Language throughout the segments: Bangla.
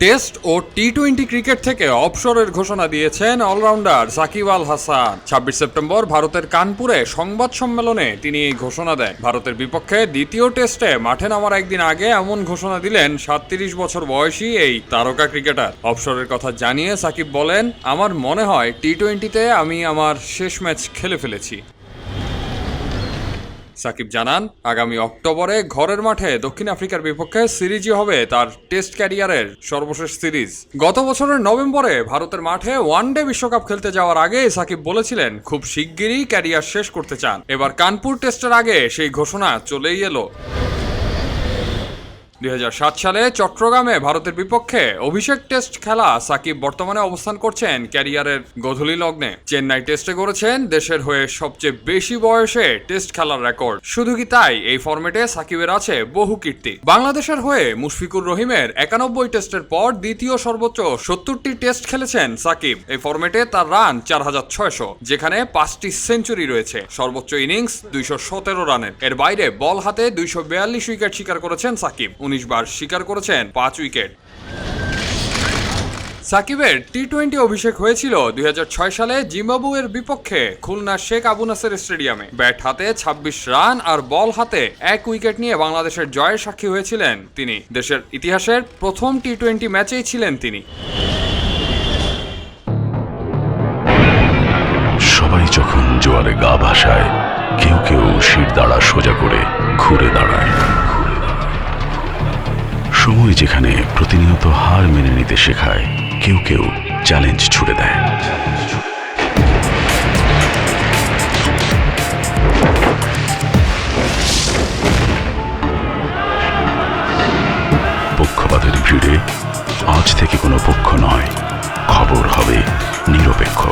টেস্ট ও টি-20 ক্রিকেট থেকে অবসরের ঘোষণা দিয়েছেন অলরাউন্ডার সাকিব আল হাসান। ২৬ সেপ্টেম্বর ভারতের কানপুরে সংবাদ সম্মেলনে তিনি এই ঘোষণা দেন। ভারতের বিপক্ষে দ্বিতীয় টেস্টে মাঠে নামার একদিন আগে এমন ঘোষণা দিলেন ৩৭ বছর বয়সী এই তারকা ক্রিকেটার। অবসরের কথা জানিয়ে সাকিব বলেন, আমার মনে হয় টি-20তে আমি আমার শেষ ম্যাচ খেলে ফেলেছি। সাকিব জানান, আগামী অক্টোবরে ঘরের মাঠে দক্ষিণ আফ্রিকার বিপক্ষে সিরিজই হবে তার টেস্ট ক্যারিয়ারের সর্বশেষ সিরিজ। গত বছরের নভেম্বরে ভারতের মাঠে ওয়ানডে বিশ্বকাপ খেলতে যাওয়ার আগে সাকিব বলেছিলেন খুব শিগগিরই ক্যারিয়ার শেষ করতে চান। এবার কানপুর টেস্টের আগে সেই ঘোষণা চলেই এলো। ২০০৭ সালে চট্টগ্রামে ভারতের বিপক্ষে অভিষেক টেস্ট খেলা সাকিব বর্তমানে অবস্থান করছেন ক্যারিয়ারের গোধূলি লগ্নে। চেন্নাই টেস্টে গড়েছেন দেশের হয়ে সবচেয়ে বেশি বয়সে টেস্ট খেলার রেকর্ড। শুধু কি তাই, এই ফরম্যাটে সাকিবের আছে বহু কীর্তি। বাংলাদেশের হয়ে মুশফিকুর রহিমের ৯১ টেস্টের পর দ্বিতীয় সর্বোচ্চ ৭০টি টেস্ট খেলেছেন সাকিব। এই ফরম্যাটে তার রান ৪৬০০, যেখানে ৫টি সেঞ্চুরি রয়েছে। সর্বোচ্চ ইনিংস ২১৭ রানের। এর বাইরে বল হাতে ২৪২ উইকেট শিকার করেছেন সাকিব। ১৯ বার শিকার করেছেন ৫ উইকেট। সাকিবের টি-20 অভিষেক হয়েছিল ২০০৬ সালে জিম্বাবুয়ের বিপক্ষে খুলনার শেখ আবু নাসের স্টেডিয়ামে। ব্যাট হাতে ২৬ রান আর বল হাতে ১ উইকেট নিয়ে বাংলাদেশের জয়ের সাক্ষী হয়েছিলেন তিনি। দেশের ইতিহাসের প্রথম টি-20 ম্যাচেই ছিলেন তিনি। সবাই যখন জোয়ারে গা ভাসায়, কেউ কেউ শির দাঁড়া সোজা করে ঘুরে দাঁড়ায়। সময় যেখানে প্রতিনিয়ত হার মেনে নিতে শেখায়, কেউ কেউ চ্যালেঞ্জ ছুড়ে দেয়। পক্ষপাতের ভিড়ে আজ থেকে কোনো পক্ষ নয়, খবর হবে নিরপেক্ষ।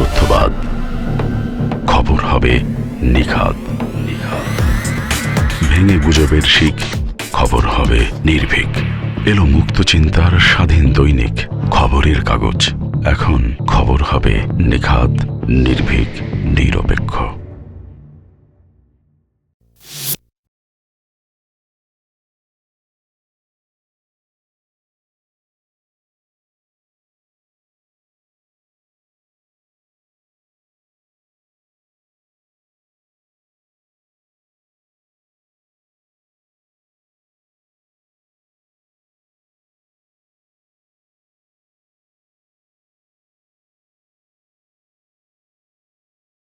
তথ্যবাদ, খবর হবে নিখাদ। ভেঙে গুজবের শিক, খবর হবে নির্ভীক। এলো মুক্ত চিন্তার স্বাধীন দৈনিক খবরের কাগজ। এখন খবর হবে নিখাদ, নির্ভীক, নিরপেক্ষ।